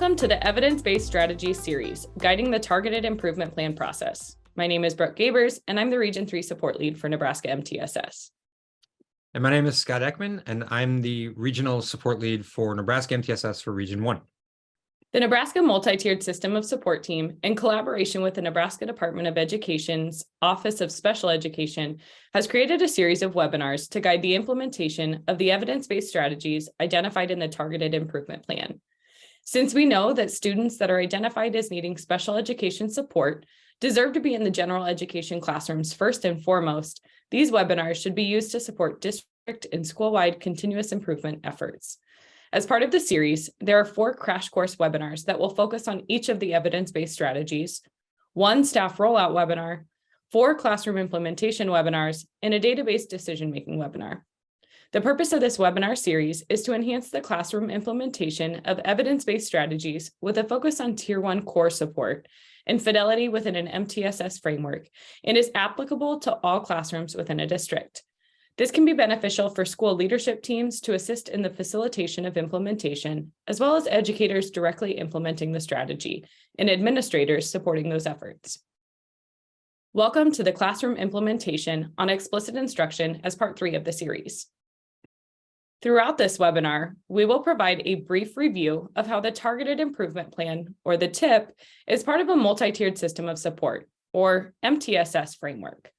Welcome to the Evidence-Based Strategy series, guiding the targeted improvement plan process. My name is Brooke Gabers, and I'm the Region 3 support lead for Nebraska MTSS. And my name is Scott Ekman, and I'm the regional support lead for Nebraska MTSS for Region 1. The Nebraska Multi-Tiered System of Support Team, in collaboration with the Nebraska Department of Education's Office of Special Education, has created a series of webinars to guide the implementation of the evidence-based strategies identified in the Targeted Improvement Plan. Since we know that students that are identified as needing special education support deserve to be in the general education classrooms first and foremost, these webinars should be used to support district and school-wide continuous improvement efforts. As part of the series, there are 4 crash course webinars that will focus on each of the evidence-based strategies, 1 staff rollout webinar, 4 classroom implementation webinars, and a database decision-making webinar. The purpose of this webinar series is to enhance the classroom implementation of evidence-based strategies with a focus on Tier 1 core support and fidelity within an MTSS framework, and is applicable to all classrooms within a district. This can be beneficial for school leadership teams to assist in the facilitation of implementation, as well as educators directly implementing the strategy and administrators supporting those efforts. Welcome to the classroom implementation on explicit instruction as part 3 of the series. Throughout this webinar, we will provide a brief review of how the Targeted Improvement Plan, or the TIP, is part of a multi-tiered system of support, or MTSS framework.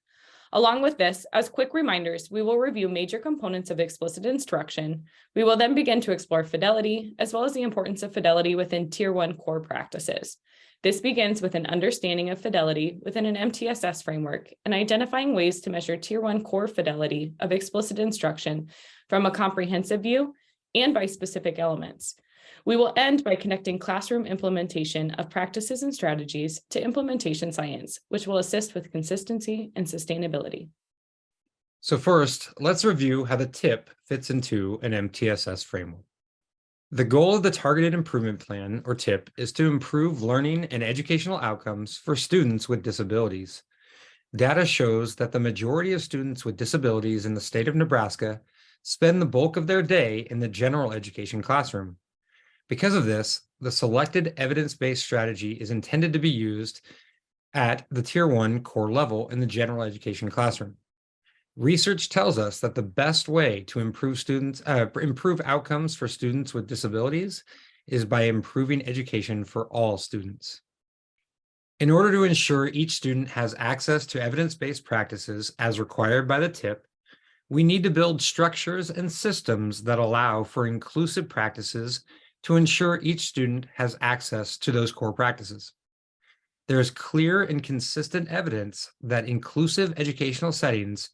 Along with this, as quick reminders, we will review major components of explicit instruction. We will then begin to explore fidelity, as well as the importance of fidelity within Tier 1 core practices. This begins with an understanding of fidelity within an MTSS framework and identifying ways to measure Tier 1 core fidelity of explicit instruction from a comprehensive view and by specific elements. We will end by connecting classroom implementation of practices and strategies to implementation science, which will assist with consistency and sustainability. So first, let's review how the TIP fits into an MTSS framework. The goal of the Targeted Improvement Plan, or TIP, is to improve learning and educational outcomes for students with disabilities. Data shows that the majority of students with disabilities in the state of Nebraska spend the bulk of their day in the general education classroom. Because of this, the selected evidence-based strategy is intended to be used at the Tier 1 core level in the general education classroom. Research tells us that the best way to improve outcomes for students with disabilities is by improving education for all students. In order to ensure each student has access to evidence-based practices as required by the TIP, we need to build structures and systems that allow for inclusive practices to ensure each student has access to those core practices. There is clear and consistent evidence that inclusive educational settings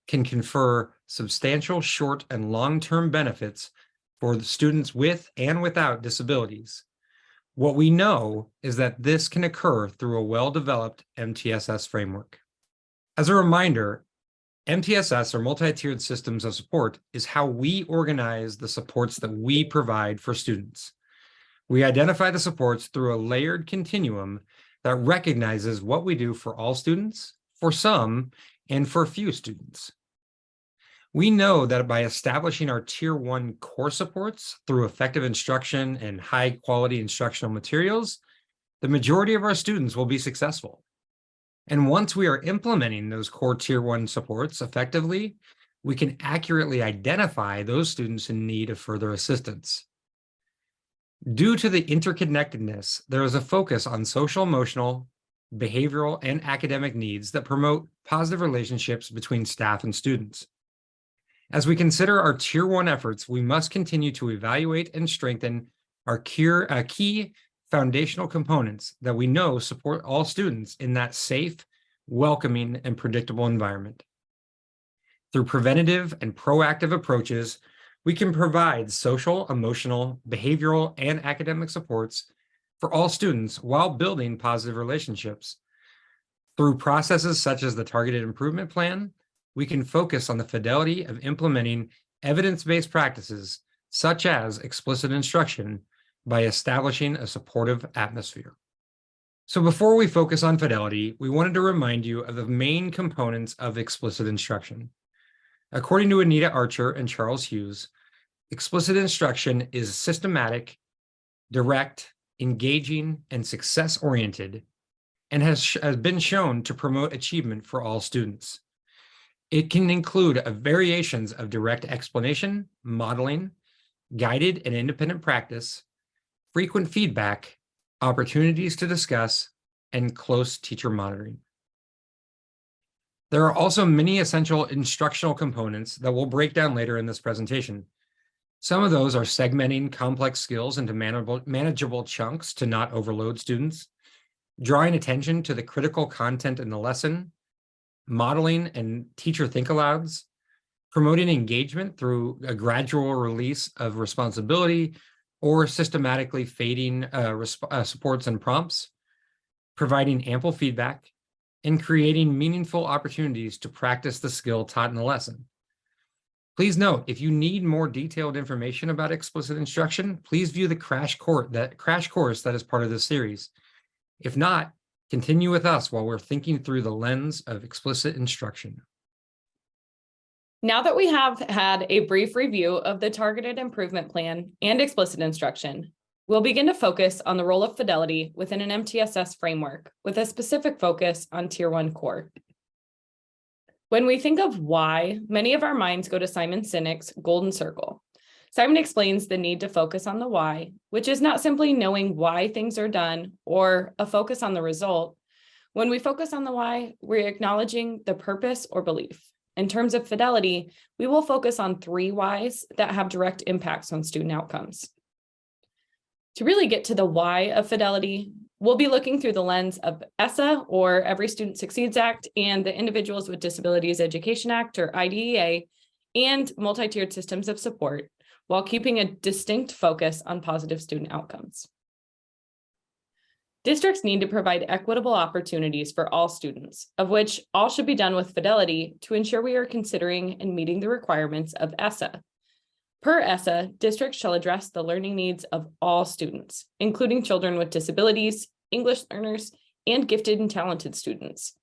can confer substantial short and long-term benefits for the students with and without disabilities. What we know is that this can occur through a well-developed MTSS framework. As a reminder, MTSS, or multi-tiered systems of support, is how we organize the supports that we provide for students. We identify the supports through a layered continuum that recognizes what we do for all students, for some, and for few students. We know that by establishing our Tier 1 core supports through effective instruction and high-quality instructional materials, the majority of our students will be successful. And once we are implementing those core Tier 1 supports effectively, we can accurately identify those students in need of further assistance. Due to the interconnectedness, there is a focus on social, emotional, behavioral, and academic needs that promote positive relationships between staff and students. As we consider our Tier 1 efforts, we must continue to evaluate and strengthen our key foundational components that we know support all students in that safe, welcoming, and predictable environment. Through preventative and proactive approaches, we can provide social, emotional, behavioral, and academic supports for all students while building positive relationships. Through processes such as the Targeted Improvement Plan, we can focus on the fidelity of implementing evidence-based practices, such as explicit instruction, by establishing a supportive atmosphere. So before we focus on fidelity, we wanted to remind you of the main components of explicit instruction. According to Anita Archer and Charles Hughes, explicit instruction is systematic, direct, engaging, and success-oriented, and has been shown to promote achievement for all students. It can include variations of direct explanation, modeling, guided and independent practice, frequent feedback, opportunities to discuss, and close teacher monitoring. There are also many essential instructional components that we'll break down later in this presentation. Some of those are segmenting complex skills into manageable chunks to not overload students, drawing attention to the critical content in the lesson, modeling and teacher think-alouds, promoting engagement through a gradual release of responsibility or systematically fading supports and prompts, providing ample feedback, and creating meaningful opportunities to practice the skill taught in the lesson. Please note, if you need more detailed information about explicit instruction, please view the crash course that is part of this series. If not, continue with us while we're thinking through the lens of explicit instruction. Now that we have had a brief review of the targeted improvement plan and explicit instruction, we'll begin to focus on the role of fidelity within an MTSS framework with a specific focus on Tier 1 core. When we think of why, many of our minds go to Simon Sinek's Golden Circle. Simon explains the need to focus on the why, which is not simply knowing why things are done or a focus on the result. When we focus on the why, we're acknowledging the purpose or belief. In terms of fidelity, we will focus on 3 whys that have direct impacts on student outcomes. To really get to the why of fidelity, we'll be looking through the lens of ESSA, or Every Student Succeeds Act, and the Individuals with Disabilities Education Act, or IDEA, and multi-tiered systems of support, while keeping a distinct focus on positive student outcomes. Districts need to provide equitable opportunities for all students, of which all should be done with fidelity to ensure we are considering and meeting the requirements of ESSA. Per ESSA, districts shall address the learning needs of all students, including children with disabilities, English learners, and gifted and talented students.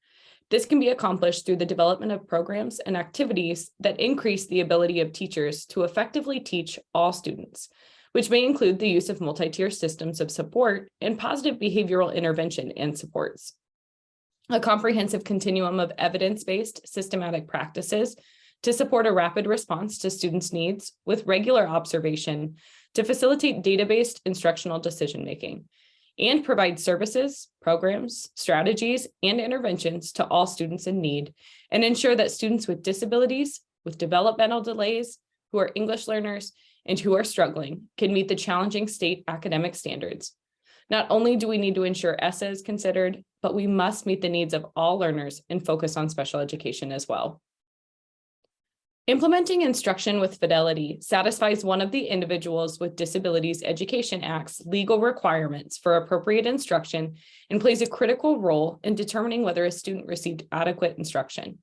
This can be accomplished through the development of programs and activities that increase the ability of teachers to effectively teach all students, which may include the use of multi-tier systems of support and positive behavioral intervention and supports. A comprehensive continuum of evidence-based systematic practices to support a rapid response to students' needs with regular observation to facilitate data-based instructional decision-making and provide services, programs, strategies, and interventions to all students in need, and ensure that students with disabilities, with developmental delays, who are English learners, and who are struggling can meet the challenging state academic standards. Not only do we need to ensure ESSA is considered, but we must meet the needs of all learners and focus on special education as well. Implementing instruction with fidelity satisfies one of the Individuals with Disabilities Education Act's legal requirements for appropriate instruction and plays a critical role in determining whether a student received adequate instruction.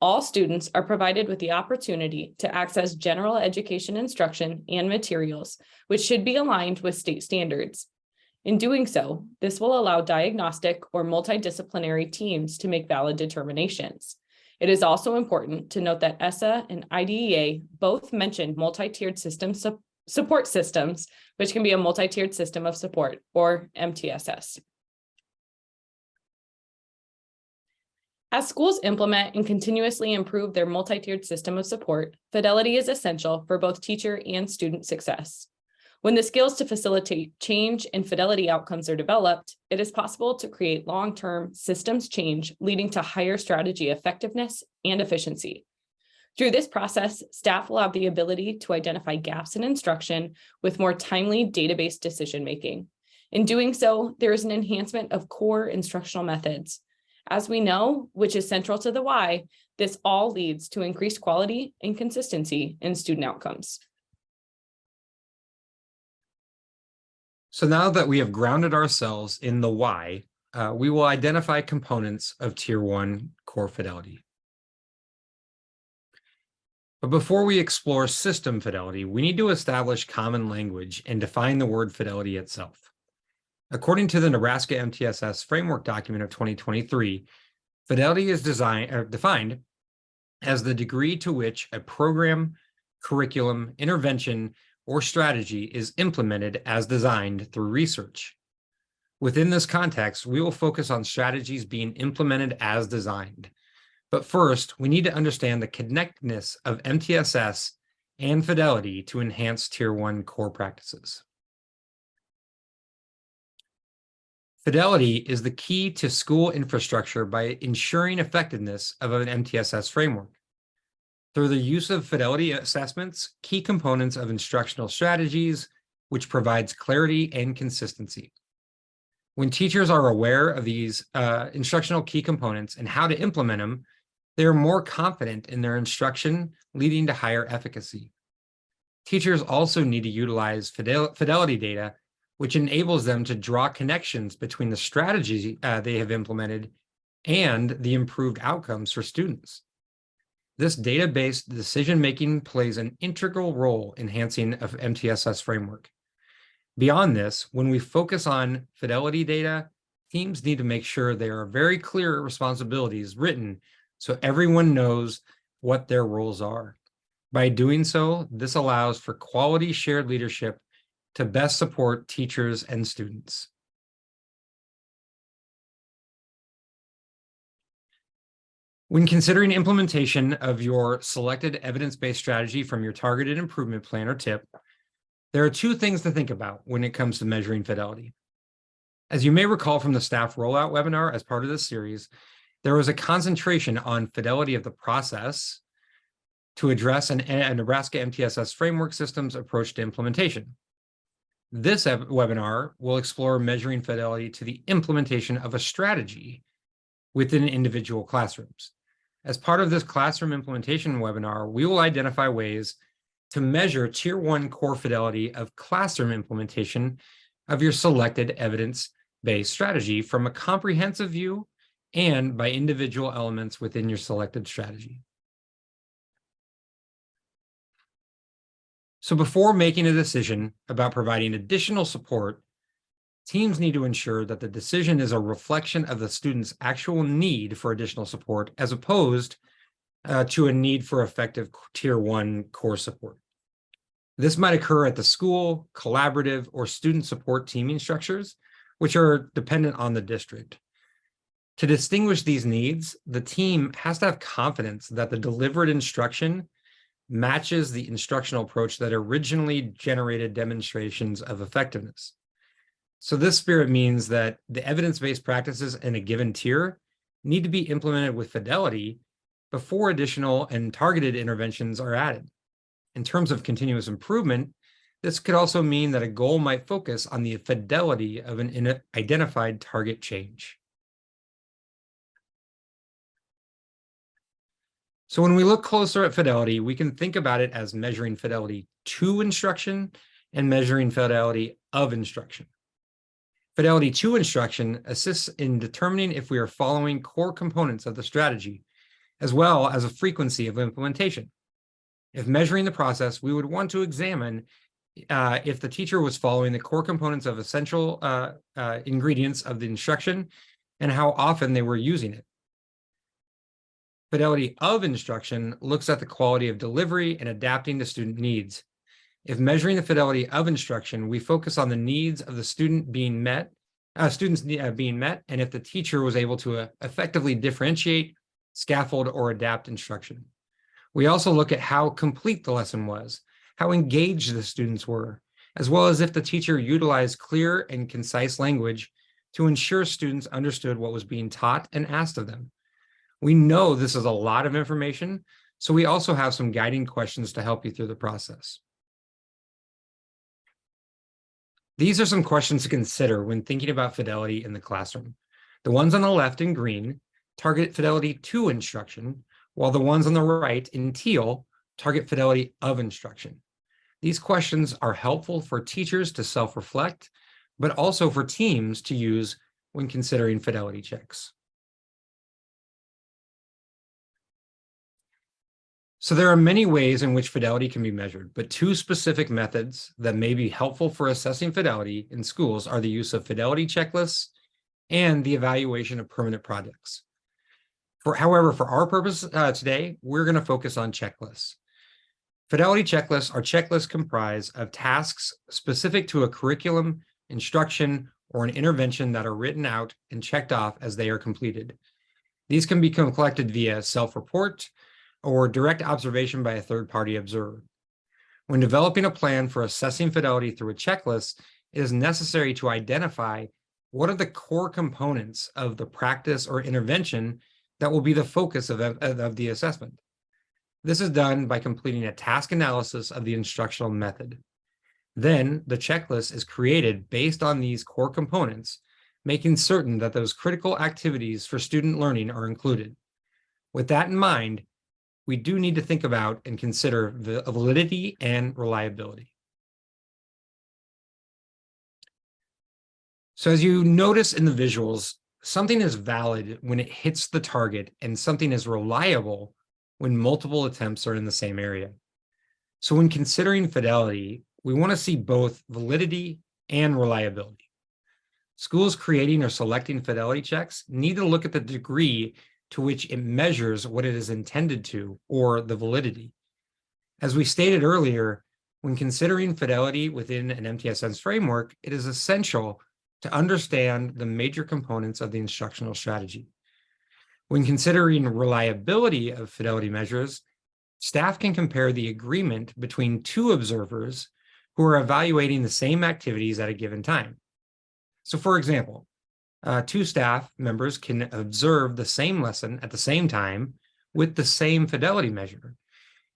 All students are provided with the opportunity to access general education instruction and materials, which should be aligned with state standards. In doing so, this will allow diagnostic or multidisciplinary teams to make valid determinations. It is also important to note that ESSA and IDEA both mentioned multi-tiered support systems, which can be a multi-tiered system of support, or MTSS. As schools implement and continuously improve their multi-tiered system of support, fidelity is essential for both teacher and student success. When the skills to facilitate change and fidelity outcomes are developed, it is possible to create long-term systems change, leading to higher strategy effectiveness and efficiency. Through this process, staff will have the ability to identify gaps in instruction with more timely data-based decision-making. In doing so, there is an enhancement of core instructional methods. As we know, which is central to the why, this all leads to increased quality and consistency in student outcomes. So now that we have grounded ourselves in the why, we will identify components of Tier 1 core fidelity. But before we explore system fidelity, we need to establish common language and define the word fidelity itself. According to the Nebraska MTSS Framework document of 2023, fidelity is defined as the degree to which a program, curriculum, intervention, or strategy is implemented as designed through research. Within this context, we will focus on strategies being implemented as designed. But first, we need to understand the connectedness of MTSS and Fidelity to enhance Tier 1 core practices. Fidelity is the key to school infrastructure by ensuring effectiveness of an MTSS framework. Through the use of fidelity assessments, key components of instructional strategies, which provides clarity and consistency. When teachers are aware of these instructional key components and how to implement them, they are more confident in their instruction, leading to higher efficacy. Teachers also need to utilize fidelity data, which enables them to draw connections between the strategies they have implemented and the improved outcomes for students. This data-based decision-making plays an integral role in enhancing an MTSS framework. Beyond this, when we focus on fidelity data, teams need to make sure there are very clear responsibilities written so everyone knows what their roles are. By doing so, this allows for quality shared leadership to best support teachers and students. When considering implementation of your selected evidence-based strategy from your targeted improvement plan or TIP, there are two things to think about when it comes to measuring fidelity. As you may recall from the staff rollout webinar as part of this series, there was a concentration on fidelity of the process to address a Nebraska MTSS framework system's approach to implementation. This webinar will explore measuring fidelity to the implementation of a strategy within individual classrooms. As part of this classroom implementation webinar, we will identify ways to measure Tier 1 core fidelity of classroom implementation of your selected evidence-based strategy from a comprehensive view and by individual elements within your selected strategy. So before making a decision about providing additional support, teams need to ensure that the decision is a reflection of the student's actual need for additional support as opposed to a need for effective Tier 1 core support. This might occur at the school, collaborative, or student support teaming structures, which are dependent on the district. To distinguish these needs, the team has to have confidence that the delivered instruction matches the instructional approach that originally generated demonstrations of effectiveness. So this spirit means that the evidence-based practices in a given tier need to be implemented with fidelity before additional and targeted interventions are added. In terms of continuous improvement, this could also mean that a goal might focus on the fidelity of an identified target change. So when we look closer at fidelity, we can think about it as measuring fidelity to instruction and measuring fidelity of instruction. Fidelity to instruction assists in determining if we are following core components of the strategy, as well as a frequency of implementation. If measuring the process, we would want to examine if the teacher was following the core components of essential ingredients of the instruction and how often they were using it. Fidelity of instruction looks at the quality of delivery and adapting to student needs. If measuring the fidelity of instruction, we focus on the needs of the students being met, and if the teacher was able to effectively differentiate, scaffold, or adapt instruction. We also look at how complete the lesson was, how engaged the students were, as well as if the teacher utilized clear and concise language to ensure students understood what was being taught and asked of them. We know this is a lot of information, so we also have some guiding questions to help you through the process. These are some questions to consider when thinking about fidelity in the classroom. The ones on the left in green target fidelity to instruction, while the ones on the right in teal target fidelity of instruction. These questions are helpful for teachers to self-reflect, but also for teams to use when considering fidelity checks. So there are many ways in which fidelity can be measured, but two specific methods that may be helpful for assessing fidelity in schools are the use of fidelity checklists and the evaluation of permanent projects. However, for our purpose today, we're going to focus on checklists. Fidelity checklists are checklists comprised of tasks specific to a curriculum, instruction, or an intervention that are written out and checked off as they are completed. These can be collected via self-report or direct observation by a third-party observer. When developing a plan for assessing fidelity through a checklist, it is necessary to identify what are the core components of the practice or intervention that will be the focus of the assessment. This is done by completing a task analysis of the instructional method. Then the checklist is created based on these core components, making certain that those critical activities for student learning are included. With that in mind, we do need to think about and consider the validity and reliability. So as you notice in the visuals, something is valid when it hits the target and something is reliable when multiple attempts are in the same area. So when considering fidelity, we want to see both validity and reliability. Schools creating or selecting fidelity checks need to look at the degree to which it measures what it is intended to, or the validity. As we stated earlier, when considering fidelity within an MTSS framework, it is essential to understand the major components of the instructional strategy. When considering reliability of fidelity measures, staff can compare the agreement between two observers who are evaluating the same activities at a given time. So for example, two staff members can observe the same lesson at the same time with the same fidelity measure.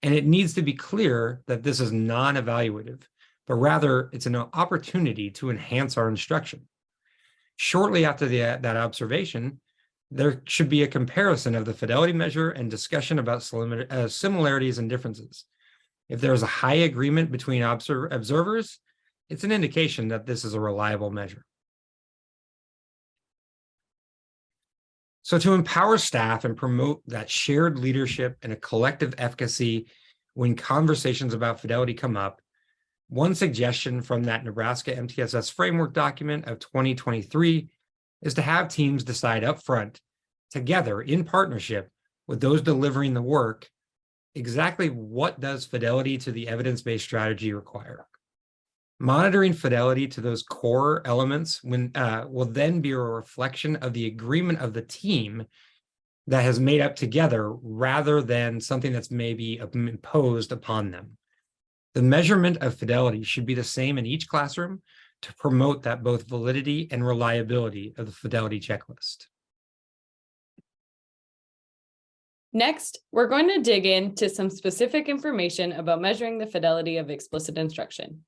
And it needs to be clear that this is non-evaluative, but rather it's an opportunity to enhance our instruction. Shortly after that observation, there should be a comparison of the fidelity measure and discussion about similarities and differences. If there is a high agreement between observers, it's an indication that this is a reliable measure. So to empower staff and promote that shared leadership and a collective efficacy when conversations about fidelity come up, one suggestion from that Nebraska MTSS Framework document of 2023 is to have teams decide up front, together in partnership with those delivering the work, exactly what does fidelity to the evidence-based strategy require. Monitoring fidelity to those core elements will then be a reflection of the agreement of the team that has made up together rather than something that's maybe imposed upon them. The measurement of fidelity should be the same in each classroom to promote that both validity and reliability of the fidelity checklist. Next, we're going to dig into some specific information about measuring the fidelity of explicit instruction.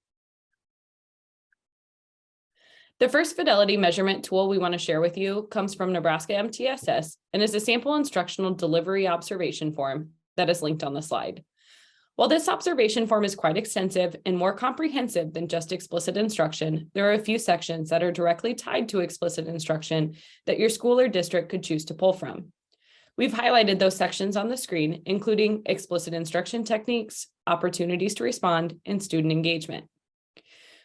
The first fidelity measurement tool we want to share with you comes from Nebraska MTSS and is a sample instructional delivery observation form that is linked on the slide. While this observation form is quite extensive and more comprehensive than just explicit instruction, there are a few sections that are directly tied to explicit instruction that your school or district could choose to pull from. We've highlighted those sections on the screen, including explicit instruction techniques, opportunities to respond, and student engagement.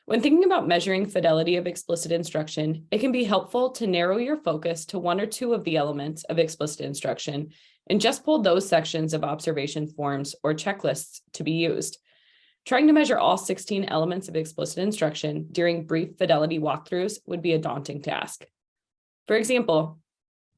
When thinking about measuring fidelity of explicit instruction, it can be helpful to narrow your focus to one or two of the elements of explicit instruction and just pull those sections of observation forms or checklists to be used. Trying to measure all 16 elements of explicit instruction during brief fidelity walkthroughs would be a daunting task. For example,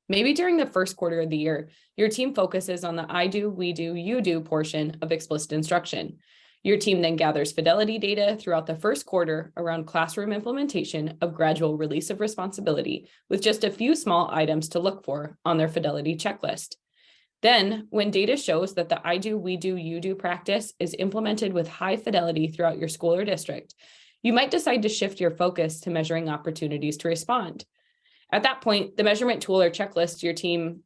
maybe during the first quarter of the year, your team focuses on the I do, we do, you do portion of explicit instruction. Your team then gathers fidelity data throughout the first quarter around classroom implementation of gradual release of responsibility with just a few small items to look for on their fidelity checklist. Then, when data shows that the I do, we do, you do practice is implemented with high fidelity throughout your school or district, you might decide to shift your focus to measuring opportunities to respond. At that point, the measurement tool or checklist your team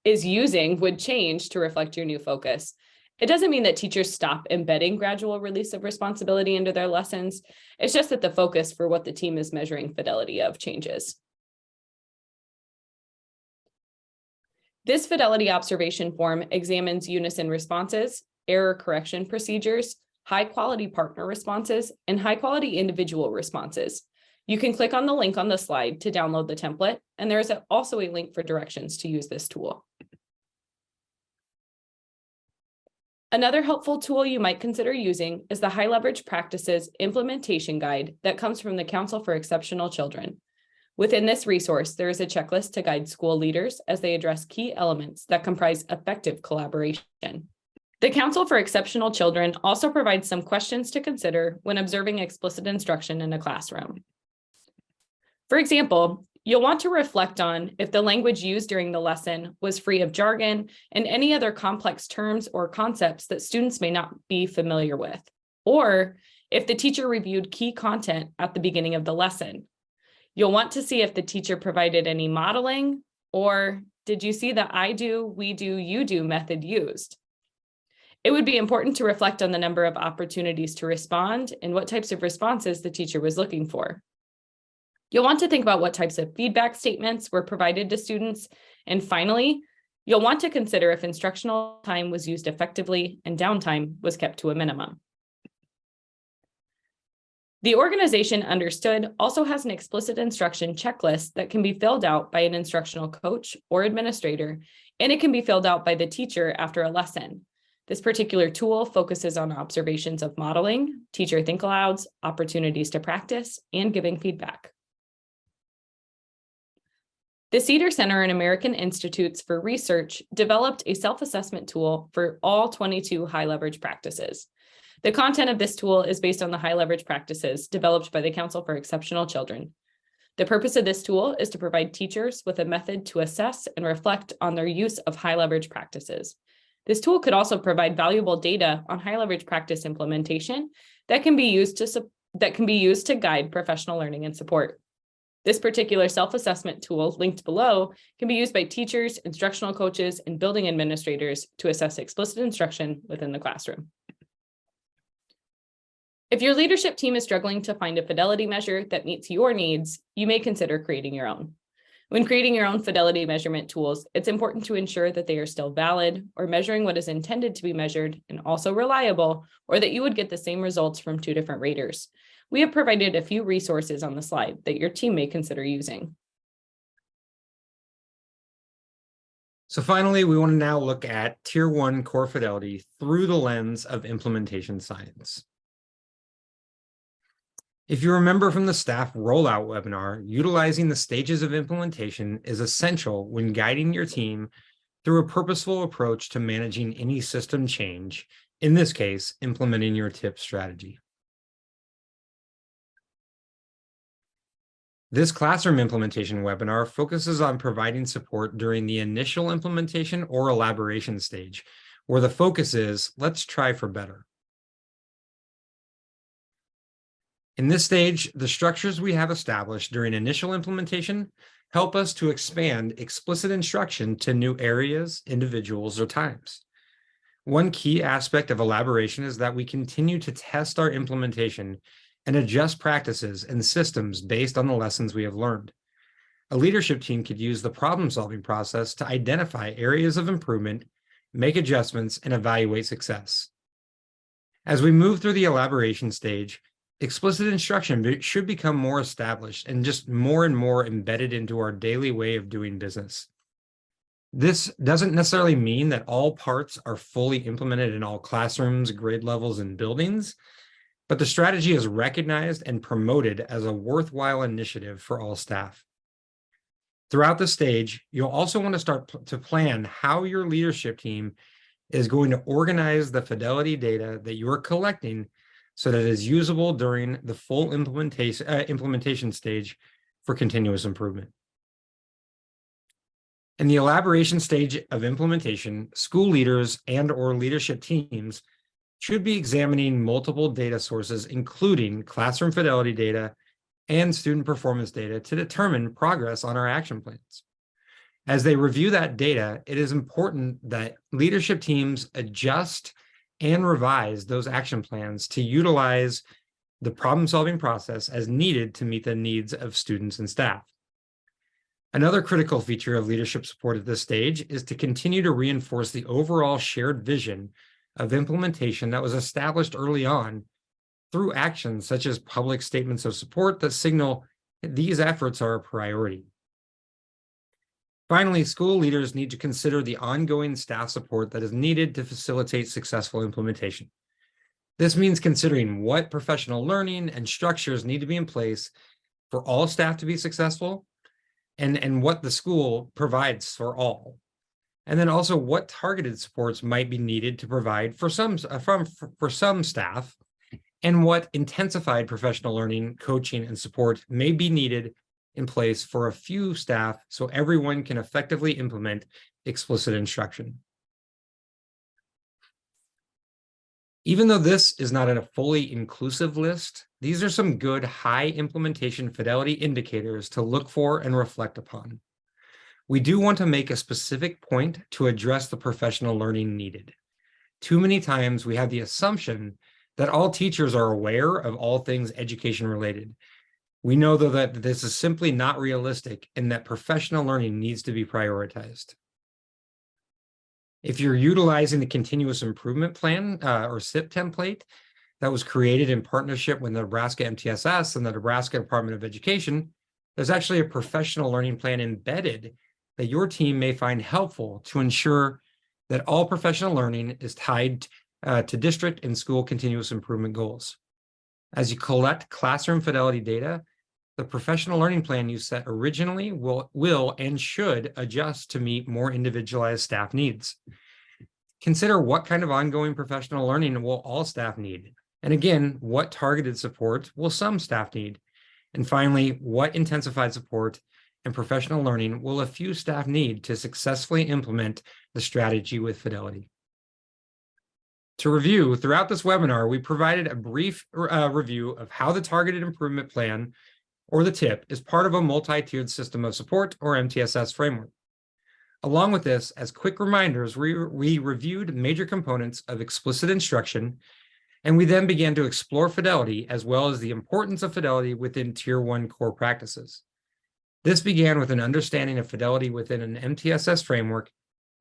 is using would change to reflect your new focus. It doesn't mean that teachers stop embedding gradual release of responsibility into their lessons. It's just that the focus for what the team is measuring fidelity of changes. This fidelity observation form examines unison responses, error correction procedures, high-quality partner responses, and high-quality individual responses. You can click on the link on the slide to download the template, and there is also a link for directions to use this tool. Another helpful tool you might consider using is the High Leverage Practices Implementation Guide that comes from the Council for Exceptional Children. Within this resource, there is a checklist to guide school leaders as they address key elements that comprise effective collaboration. The Council for Exceptional Children also provides some questions to consider when observing explicit instruction in a classroom. For example, you'll want to reflect on if the language used during the lesson was free of jargon and any other complex terms or concepts that students may not be familiar with, or if the teacher reviewed key content at the beginning of the lesson. You'll want to see if the teacher provided any modeling, or did you see the I do, we do, you do method used? It would be important to reflect on the number of opportunities to respond and what types of responses the teacher was looking for. You'll want to think about what types of feedback statements were provided to students. And finally, you'll want to consider if instructional time was used effectively and downtime was kept to a minimum. The organization Understood also has an explicit instruction checklist that can be filled out by an instructional coach or administrator, and it can be filled out by the teacher after a lesson. This particular tool focuses on observations of modeling, teacher think alouds, opportunities to practice, and giving feedback. The Cedar Center and American Institutes for Research developed a self-assessment tool for all 22 high leverage practices. The content of this tool is based on the high leverage practices developed by the Council for Exceptional Children. The purpose of this tool is to provide teachers with a method to assess and reflect on their use of high leverage practices. This tool could also provide valuable data on high leverage practice implementation that can be used to guide professional learning and support. This particular self-assessment tool linked below can be used by teachers, instructional coaches, and building administrators to assess explicit instruction within the classroom. If your leadership team is struggling to find a fidelity measure that meets your needs, you may consider creating your own. When creating your own fidelity measurement tools, it's important to ensure that they are still valid or measuring what is intended to be measured and also reliable, or that you would get the same results from two different raters. We have provided a few resources on the slide that your team may consider using. So finally, we want to now look at Tier 1 core fidelity through the lens of implementation science. If you remember from the staff rollout webinar, utilizing the stages of implementation is essential when guiding your team through a purposeful approach to managing any system change, in this case, implementing your TIP strategy. This classroom implementation webinar focuses on providing support during the initial implementation or elaboration stage, where the focus is, let's try for better. In this stage, the structures we have established during initial implementation help us to expand explicit instruction to new areas, individuals, or times. One key aspect of elaboration is that we continue to test our implementation and adjust practices and systems based on the lessons we have learned. A leadership team could use the problem-solving process to identify areas of improvement, make adjustments, and evaluate success. As we move through the elaboration stage, explicit instruction should become more established and just more and more embedded into our daily way of doing business. This doesn't necessarily mean that all parts are fully implemented in all classrooms, grade levels, and buildings, but the strategy is recognized and promoted as a worthwhile initiative for all staff. Throughout the stage, you'll also want to start to plan how your leadership team is going to organize the fidelity data that you are collecting so that it is usable during the full implementation stage for continuous improvement. In the elaboration stage of implementation, school leaders and/or leadership teams should be examining multiple data sources, including classroom fidelity data and student performance data, to determine progress on our action plans. As they review that data, it is important that leadership teams adjust and revise those action plans to utilize the problem-solving process as needed to meet the needs of students and staff. Another critical feature of leadership support at this stage is to continue to reinforce the overall shared vision of implementation that was established early on through actions such as public statements of support that signal these efforts are a priority. Finally, school leaders need to consider the ongoing staff support that is needed to facilitate successful implementation. This means considering what professional learning and structures need to be in place for all staff to be successful, and what the school provides for all. And then also what targeted supports might be needed to provide for some staff, and what intensified professional learning, coaching, and support may be needed in place for a few staff so everyone can effectively implement explicit instruction. Even though this is not a fully inclusive list, these are some good high implementation fidelity indicators to look for and reflect upon. We do want to make a specific point to address the professional learning needed. Too many times we have the assumption that all teachers are aware of all things education related. We know, though, that this is simply not realistic and that professional learning needs to be prioritized. If you're utilizing the continuous improvement plan or SIP template that was created in partnership with the Nebraska MTSS and the Nebraska Department of Education, there's actually a professional learning plan embedded that your team may find helpful to ensure that all professional learning is tied to district and school continuous improvement goals. As you collect classroom fidelity data, the professional learning plan you set originally will and should adjust to meet more individualized staff needs. Consider what kind of ongoing professional learning will all staff need? And again, what targeted support will some staff need? And finally, what intensified support and professional learning will a few staff need to successfully implement the strategy with fidelity? To review, throughout this webinar, we provided a brief review of how the Targeted Improvement Plan, or the TIP, is part of a multi-tiered system of support, or MTSS framework. Along with this, as quick reminders, we reviewed major components of explicit instruction, and we then began to explore fidelity as well as the importance of fidelity within Tier 1 core practices. This began with an understanding of fidelity within an MTSS framework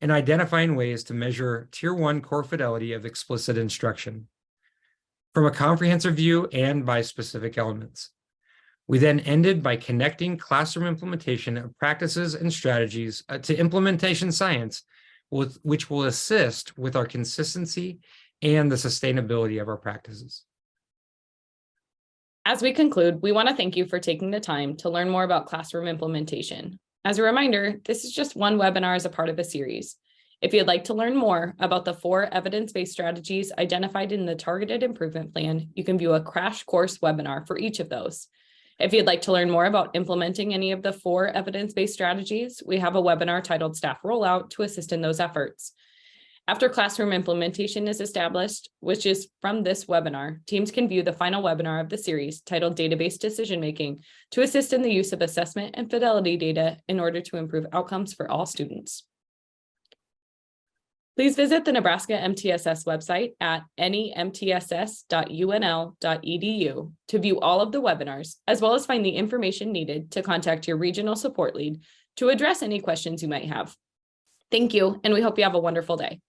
and identifying ways to measure Tier 1 core fidelity of explicit instruction from a comprehensive view and by specific elements. We then ended by connecting classroom implementation of practices and strategies to implementation science, which will assist with our consistency and the sustainability of our practices. As we conclude, we want to thank you for taking the time to learn more about classroom implementation. As a reminder, this is just one webinar as a part of a series. If you'd like to learn more about the 4 evidence-based strategies identified in the Targeted Improvement Plan, you can view a crash course webinar for each of those. If you'd like to learn more about implementing any of the 4 evidence-based strategies, we have a webinar titled Staff Rollout to assist in those efforts. After classroom implementation is established, which is from this webinar, teams can view the final webinar of the series titled Database Decision Making to assist in the use of assessment and fidelity data in order to improve outcomes for all students. Please visit the Nebraska MTSS website at nemtss.unl.edu to view all of the webinars, as well as find the information needed to contact your regional support lead to address any questions you might have. Thank you, and we hope you have a wonderful day.